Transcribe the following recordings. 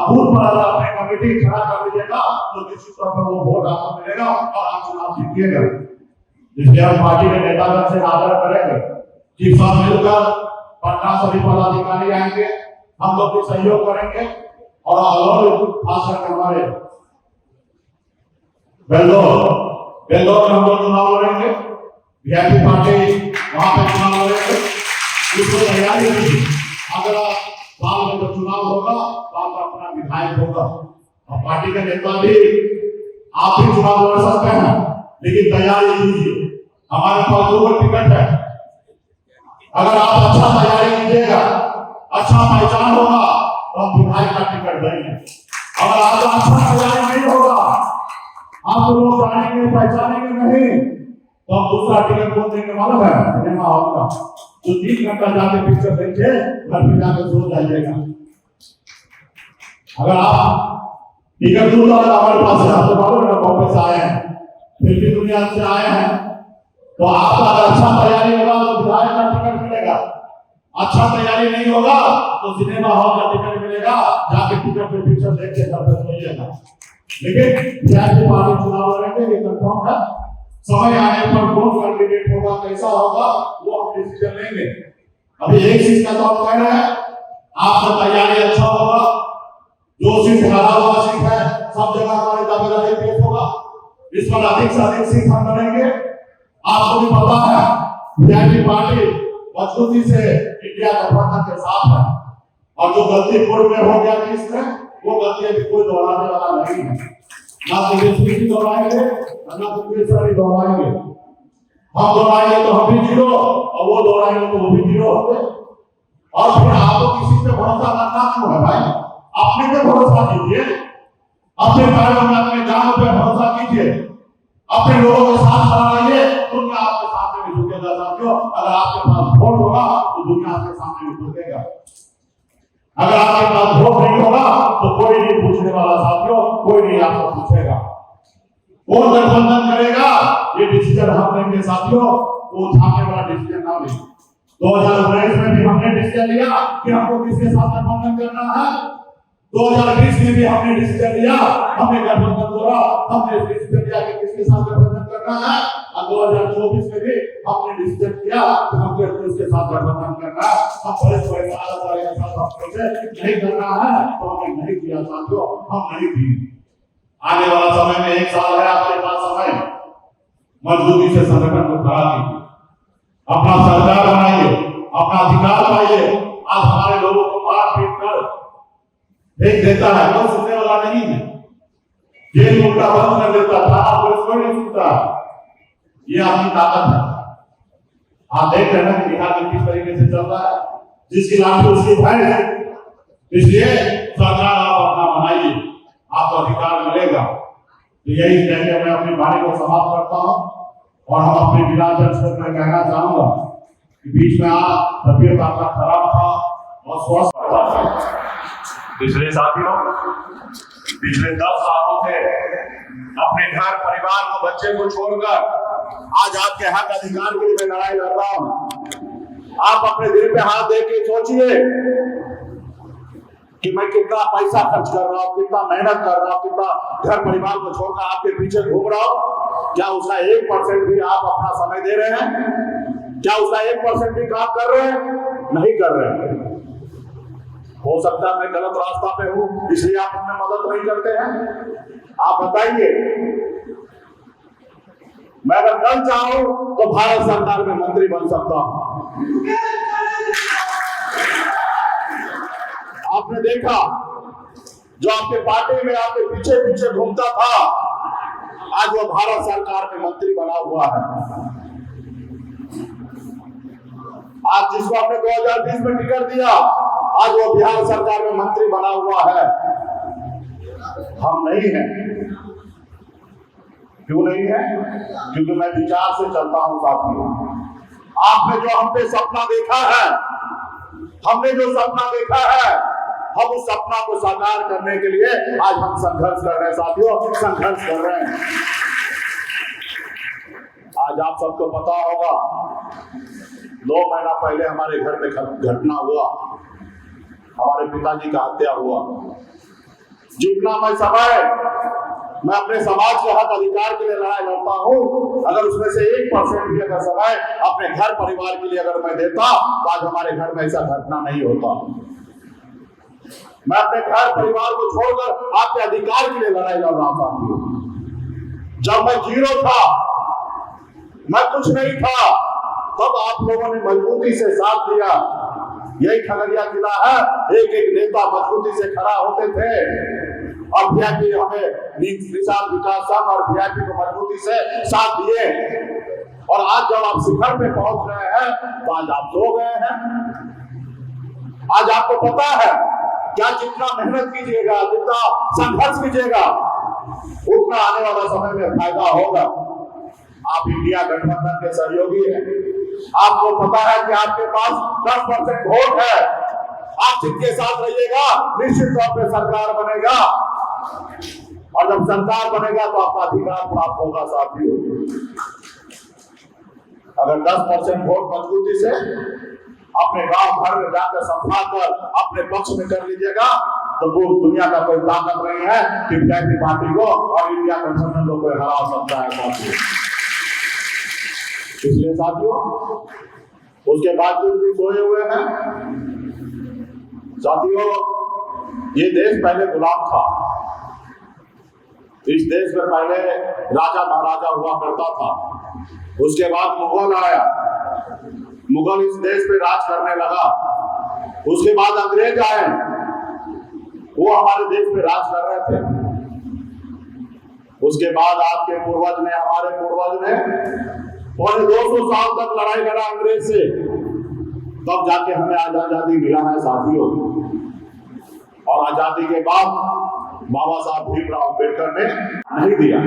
Booth पर अगर अपने कमेटी खड़ा कर दीजिएगा तो निश्चित तौर पर वो वोट आपको मिलेगा और आप चुनाव जीतिएगा। इसलिए हम पार्टी के नेतागण से आग्रह करेंगे कि सब मिलकर पटना सभी पदाधिकारी आएंगे, हम लोग भी सहयोग करेंगे और खास करके हमारे बेल्लोर में हम लोग चुनाव लड़ेंगे, वीआईपी पार्टी वहां पे चुनाव लड़ेंगे। इसको तैयारी होगी, अगला साल में जो चुनाव होगा तो आपका अपना विधायक होगा और पार्टी के नेता भी आप भी चुनाव लड़ सकते हैं, लेकिन तैयारी कीजिए। हमारे पास 2 टिकट है, अगर आप अच्छा तैयारी कीजिएगा, अच्छा पहचान होगा तो हम विधायक का टिकट देंगे। अगर आपका अच्छा तैयारी नहीं होगा, आप लोग जानेंगे पहचानेंगे नहीं, तो हम दूसरा टिकट कौन देने वाला है? सिनेमा हॉल का, जो 3 घंटा जाके पिक्चर देखे घर में जाकर सो जाइएगा। अगर आप टिकट दूर हमारे पास है, आपको मालूम है बॉम्बे से आए हैं, फिर भी दुनिया से आए हैं, तो आपका अगर अच्छा तैयारी होगा तो विधायक का टिकट मिलेगा, अच्छा तैयारी नहीं होगा तो सिनेमा हॉल का टिकट मिलेगा, जाके टिकट पे पिक्चर देख के घर पे सोइएगा। लेकिन वीआईपी पार्टी चुनाव लड़ेंगे, ये कंफर्म है। समय आने पर कौन कैंडिडेट होगा, कैसा होगा, वो हम डिसीजन लेंगे। अभी एक चीज का तो हम कह रहे हैं, आपका तैयारी अच्छा होगा, जो सीट हरा हुआ सीट है सब जगह हमारे दावेदारी पेश होगा, इस पर अधिक से अधिक सीट हम बनेंगे। आपको भी पता है वीआईपी पार्टी मजबूती से इंडिया गठबंधन के साथ है और जो गलती पूर्व में हो गया थी इसमें, वो गलती अभी कोई दोहराने वाला नहीं है। ना तेजस्वी दोहराएंगे ना तो दोहराएंगे, हम दोहराएंगे तो हम भी जीरो और वो दोहराएंगे तो वो भी जीरो होंगे। और फिर आपको किसी पे भरोसा करना क्यों है भाई? अपने पे भरोसा कीजिए, अपने कार्यों में अपने जान पे भरोसा कीजिए, अपने लोगों के साथ खड़ा रहिए, दुनिया आपके सामने भी झुकेगा साथियों। अगर आपके पास वोट होगा तो दुनिया आपके सामने भी झुकेगा, अगर आपके पास वोट नहीं होगा तो कोई नहीं पूछने वाला साथियों, कोई नहीं आपको पूछेगा। कौन गठबंधन करेगा ये डिसीजन हम लेंगे साथियों, वो छापने वाला डिसीजन ना ले। 2019 में भी हमने डिसीजन लिया कि हमको किसके साथ गठबंधन करना है, 2020 में भी हमने डिसीजन लिया, हमने गठबंधन तोड़ा, हमने डिसीजन लिया कि किसके साथ गठबंधन करना है, और 2024 में भी हमने डिसीजन किया कि हमको किसके साथ गठबंधन करना है। हम बड़े सारे के साथ नहीं करना है तो हमने नहीं किया साथियों, हम नहीं किए। आने वाला समय में 1 साल है आपके पास समय, मजबूती से संगठन को खड़ा कीजिए, अपना सरकार बनाइए, अपना अधिकार पाइए। आज हमारे लोगों को मार पीट कर फेंक देता है, कोई सुनने वाला नहीं है, जेल उल्टा बंद कर देता, थाना पुलिस कोई नहीं सुनता। ये आपकी ताकत है। आप देख रहे हैं कि बिहार में किस तरीके से चल रहा है, जिसकी लाठी उसकी भैंस। इसलिए सरकार आप अपना बनाइए, आपको अधिकार मिलेगा। तो यही कहकर मैं अपनी वाणी को समाप्त करता हूं और हम अपने जिला जज में कहना चाहूंगा कि बीच में आप तबियत आपका खराब था और स्वस्थ। पिछले साथियों पिछले 10 सालों से अपने घर परिवार को बच्चे को छोड़कर आज आपके हक अधिकार के लिए लड़ाई लड़ रहा हूं। आप अपने दिल पे हाथ दे के सोचिए कि मैं कितना पैसा खर्च कर रहा हूं, कितना मेहनत कर रहा हूं, कितना घर परिवार को छोड़कर आपके पीछे घूम रहा हूं। क्या उसका 1% भी आप अपना समय दे रहे हैं? क्या उसका 1% भी काम कर रहे हैं? नहीं कर रहे हैं। हो सकता है मैं गलत रास्ता पे हूं, इसलिए आप हमें मदद नहीं करते हैं। आप बताइए, मैं अगर कल चाहूं तो भारत सरकार में मंत्री बन सकता हूं। आपने देखा जो आपके पार्टी में आपके पीछे पीछे घूमता था, आज वो भारत सरकार में मंत्री बना हुआ है। आज जिसको आपने 2020 में टिकट दिया, आज वो बिहार सरकार में मंत्री बना हुआ है। हम नहीं हैं। क्यों नहीं है? क्योंकि मैं विचार से चलता हूं साथियों। आपने जो हम पे सपना देखा है, हमने जो सपना देखा है, हम उस सपना को साकार करने के लिए आज हम संघर्ष कर रहे हैं साथियों, संघर्ष कर रहे हैं। आज आप सबको पता होगा 2 महीना पहले हमारे घर में घटना हुआ, हमारे पिताजी का हत्या हुआ। जितना मैं अपने समाज के हक अधिकार के लिए लड़ाई लड़ता हूँ, अगर उसमें से 1% भी अगर समय अपने घर परिवार के लिए अगर मैं देता तो आज हमारे घर में ऐसा घटना नहीं होता। मैं अपने घर परिवार को छोड़कर आपके अधिकार के लिए लड़ाई लड़ रहा था। जब मैं जीरो था, मैं कुछ नहीं था, तब आप लोगों ने मजबूती से साथ दिया। यही खगड़िया जिला है, एक एक नेता मजबूती से खड़ा होते थे और वीआईपी हमें निषाद विकास संघ और वीआईपी को मजबूती से साथ दिए। और आज जब आप शिखर पे पहुंच रहे हैं तो आज आप सो गए हैं। आज आपको पता है क्या जितना मेहनत कीजिएगा, जितना संघर्ष कीजिएगा, उतना आने वाला समय में फायदा होगा। आप इंडिया गठबंधन के सहयोगी हैं। आपको पता है कि आपके पास 10% वोट है। आप जिनके साथ रहिएगा निश्चित तौर पर सरकार बनेगा, और जब सरकार बनेगा तो आपका अधिकार प्राप्त होगा। साथियों, अगर 10% वोट मजबूती से अपने गांव घर में जाकर संभाल कर अपने पक्ष में कर लीजिएगा तो वो दुनिया का कोई ताकत नहीं है कि वीआईपी पार्टी को और इंडिया गठबंधन को कोई हरा सकता है। साथियों, इसलिए साथियों, उसके बावजूद भी सोए हुए हैं। साथियों, ये देश पहले गुलाम था। इस देश में पहले राजा महाराजा हुआ करता था। उसके बाद मुगल आया, मुगल इस देश पे राज करने लगा। उसके बाद अंग्रेज आए, वो हमारे देश पे राज कर रहे थे। उसके बाद आपके पूर्वज ने, हमारे पूर्वज ने पौने 200 साल तक लड़ाई लड़ा अंग्रेज से, तब जाके हमें आजादी मिला है। साथियों, और आजादी के बाद बाबा साहब भीमराव अम्बेडकर ने नहीं दिया।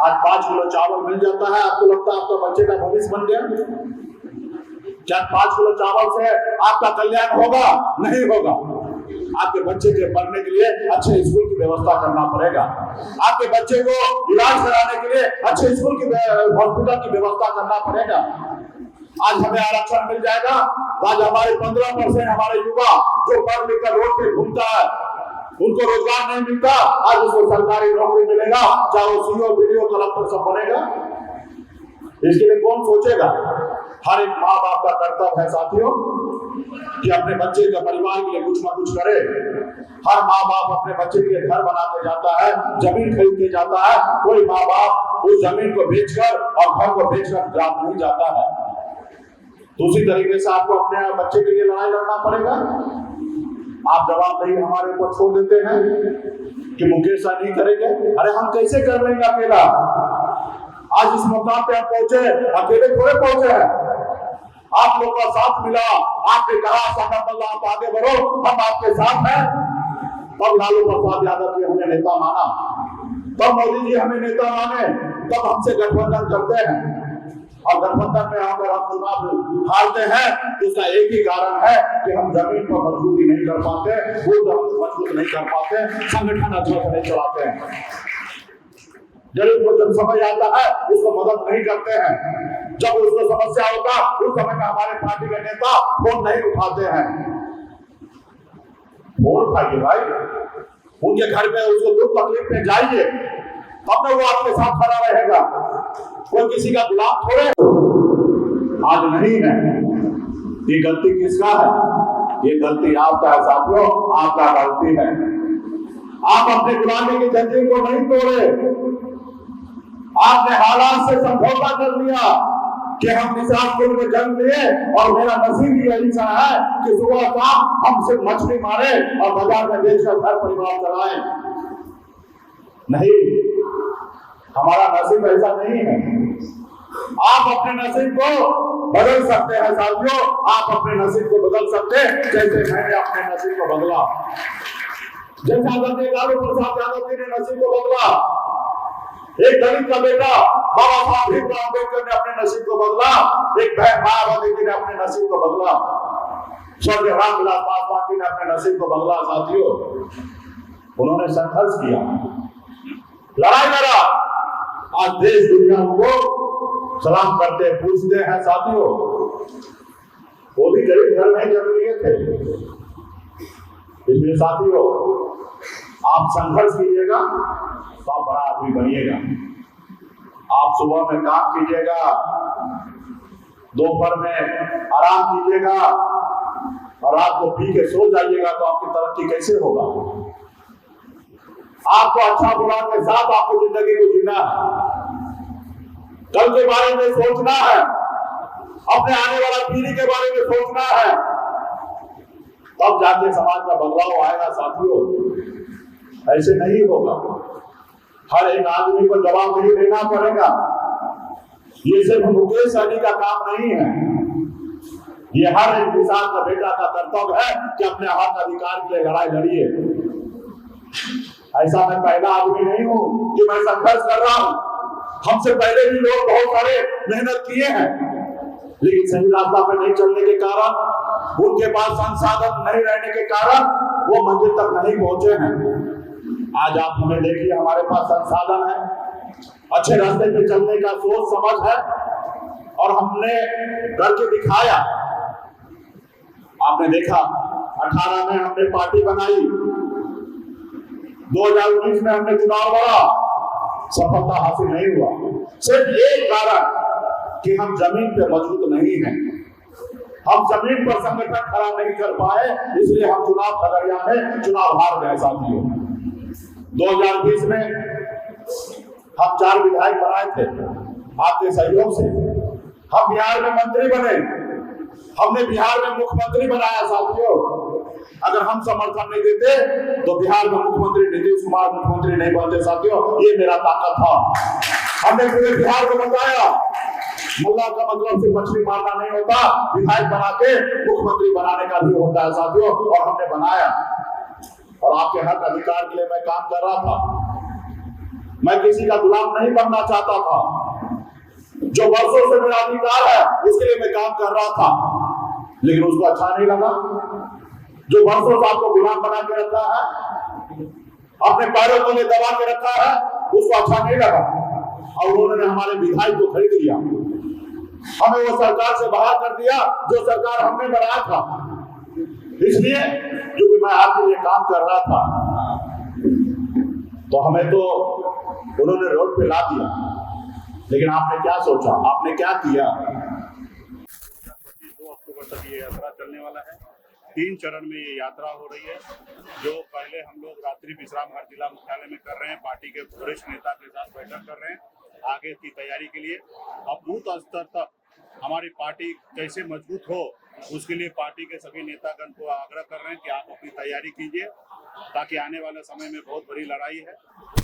आज 5 किलो चावल मिल जाता है, आपको लगता है आपका बच्चे का भविष्य बन गया? क्या 5 किलो चावल से आपका कल्याण होगा? नहीं होगा। आपके बच्चे के पढ़ने के लिए अच्छे स्कूल की व्यवस्था करना पड़ेगा। आपके बच्चे को इलाज कराने के लिए अच्छे स्कूल की हॉस्पिटल की व्यवस्था करना पड़ेगा। आज हमें आरक्षण मिल जाएगा, आज हमारे 15% हमारे युवा जो पढ़ लिख कर रोड पे घूमता है, उनको रोजगार नहीं मिलता, आज उसको सरकारी नौकरी मिलेगा, चाहे वो सीओ, वीडियो, कलेक्टर सब बनेगा। इसके लिए कौन सोचेगा? हर एक माँ बाप का कर्तव्य है साथियों कि अपने बच्चे के परिवार के लिए कुछ ना कुछ करे। हर माँ बाप अपने बच्चे के लिए घर बना के जाता है, जमीन खरीद के जाता है। कोई माँ बाप उस जमीन को बेचकर और घर को बेचकर जात नहीं जाता है। तो उसी तरीके से आपको अपने बच्चे के लिए लड़ाई लड़ना पड़ेगा। आप जवाबदेही हमारे ऊपर छोड़ देते हैं कि मुकेश साहब नहीं करेंगे। अरे हम कैसे कर लेंगे अकेला? आज इस मुकाम पे हम पहुंचे, अकेले थोड़े पहुंचे हैं। आप लोग का साथ मिला, आपने कहा साहब आप आगे बढ़ो, हम आपके साथ हैं। तब लालू प्रसाद यादव जी हमें नेता माना, तब मोदी जी हमें नेता माने, तब हमसे गठबंधन करते हैं। और गठबंधन में अगर हम चुनाव हारते हैं तो इसका एक ही कारण है कि हम जमीन पर मजबूती नहीं कर पाते, वो मजबूत नहीं कर पाते, संगठन अच्छा से नहीं चलाते हैं। गरीब को जब समय आता है उसको मदद नहीं करते हैं। जब उसको समस्या होता उस समय में हमारे पार्टी के नेता फोन नहीं उठाते हैं। फोन उठाइए भाई, उनके घर में उसको दुख तकलीफ में जाइए, तब ना वो आपके साथ खड़ा रहेगा। कोई किसी का गुलाम थोड़े आज नहीं है। ये गलती किसका है? ये गलती आपका है साथियों, आपका गलती है। आप अपने गुलामी की जंजीर को नहीं तोड़े। आपने हालात से समझौता कर लिया कि हम निशादपुर में जन्म लिए और मेरा नसीब ही यही सा है कि सुबह शाम हम सिर्फ मछली मारे और बाजार में बेचकर घर परिवार चलाएं। नहीं, हमारा नसीब ऐसा नहीं है। आप अपने नसीब को बदल सकते हैं साथियों, आप अपने नसीब को बदल सकते हैं जैसे मैंने अपने नसीब को बदला, जैसे आदरणीय लालू प्रसाद यादव जी ने नसीब को बदला। एक दलित का बेटा बाबा साहब भीमराव अम्बेडकर ने अपने नसीब को बदला, एक बहन मायावती जी ने अपने नसीब को बदला, स्वर्गीय रामविलास पासवान जी ने अपने नसीब को बदला। साथियों, उन्होंने संघर्ष किया, लड़ाई लड़ा, आज देश दुनिया को सलाम करते पूछते हैं। साथियों, वो भी गरीब घर में जन्म लिए थे। इसलिए साथियों, आप संघर्ष कीजिएगा तो आप बड़ा आदमी बनिएगा। आप सुबह में काम कीजिएगा, दोपहर में आराम कीजिएगा और रात को पी के सो जाइएगा तो आपकी तरक्की कैसे होगा? आपको अच्छा बुरा के साथ आपको जिंदगी को जीना है, कल के बारे में सोचना है, अपने आने वाला पीढ़ी के बारे में सोचना है, तब जाके समाज का बदलाव आएगा साथियों। ऐसे नहीं होगा। हर एक आदमी को जवाबदेही देना पड़ेगा। ये सिर्फ मुकेश सहनी का काम नहीं है, ये हर एक किसान का बेटा का कर्तव्य है कि अपने हक अधिकार के लिए लड़ाई लड़िए। ऐसा मैं पहला आदमी नहीं हूं कि मैं संघर्ष कर रहा हूं। हमसे पहले भी लोग बहुत सारे मेहनत किए हैं, लेकिन सही रास्ता पे नहीं चलने के कारण, उनके पास संसाधन नहीं रहने के कारण वो मंजिल तक नहीं पहुंचे हैं। आज आप हमें देखिए, हमारे पास संसाधन है, अच्छे रास्ते पे चलने का सोच समझ है और हमने करके दिखाया। आपने देखा 18 में हमने पार्टी बनाई, 2019 में हमने चुनाव लड़ा, सफलता हासिल नहीं हुआ। सिर्फ एक कारण कि हम जमीन पे मजबूत नहीं हैं, हम जमीन पर संगठन खड़ा नहीं कर पाए, इसलिए हम चुनाव खगड़िया में चुनाव हार गए साथियों। 2020 में हम 4 विधायक बनाए थे आपके सहयोग से। हम बिहार में मंत्री बने, हमने बिहार में मुख्यमंत्री बनाया साथियों। अगर हम समर्थन नहीं देते तो बिहार में मुख्यमंत्री नीतीश कुमार मुख्यमंत्री नहीं बनते साथियों। ये मेरा ताकत था। हमने पूरे बिहार को बताया मुल्ला का मतलब सिर्फ मछली मारना नहीं होता, विधायक बना के मुख्यमंत्री बनाने का भी होता है साथियों, और हमने बनाया। और आपके हक अधिकार के लिए मैं काम कर रहा था। मैं किसी का गुलाम नहीं बनना चाहता था। जो वर्षों से मेरा अधिकार है उसके लिए मैं काम कर रहा था, लेकिन उसको अच्छा नहीं लगा। जो वर्षों से आपको गुलाम बना के रखा है, अपने पैरों को ले दबा के रखा है, उसको अच्छा नहीं लगा और उन्होंने हमारे विधायक को खरीद लिया। हमें वो सरकार से बाहर कर दिया जो सरकार हमने बनाया था। इसलिए क्योंकि मैं आपके लिए काम कर रहा था, तो हमें तो उन्होंने रोड पे ला दिया। लेकिन आपने क्या सोचा, आपने क्या किया? 2 अक्टूबर तक ये यात्रा चलने वाला है। 3 चरण में ये यात्रा हो रही है। जो पहले हम लोग रात्रि विश्राम हर जिला मुख्यालय में कर रहे हैं, पार्टी के वरिष्ठ नेता के साथ बैठक कर रहे हैं आगे की तैयारी के लिए। अब बूथ स्तर तक हमारी पार्टी कैसे मजबूत हो, उसके लिए पार्टी के सभी नेतागण को आग्रह कर रहे हैं कि आप अपनी तैयारी कीजिए, ताकि आने वाले समय में बहुत बड़ी लड़ाई है।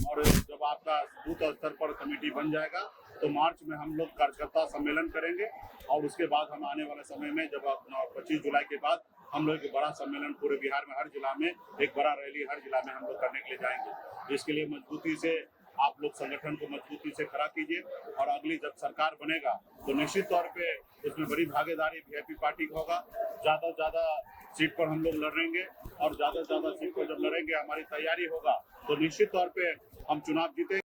और जब आपका बूथ स्तर पर कमेटी बन जाएगा तो मार्च में हम लोग कार्यकर्ता सम्मेलन करेंगे और उसके बाद हम आने वाले समय में जब 25 जुलाई के बाद हम लोग एक बड़ा सम्मेलन पूरे बिहार में हर जिला में एक बड़ा रैली हर जिला में हम लोग करने के लिए जाएंगे। इसके लिए मजबूती से आप लोग संगठन को मजबूती से खड़ा कीजिए और अगली जब सरकार बनेगा तो निश्चित तौर पे इसमें बड़ी भागीदारी वीआईपी पार्टी का होगा। ज़्यादा से ज़्यादा सीट पर हम लोग लड़ेंगे और ज़्यादा से ज़्यादा सीट पर जब लड़ेंगे हमारी तैयारी होगा तो निश्चित तौर पे हम चुनाव जीतेंगे।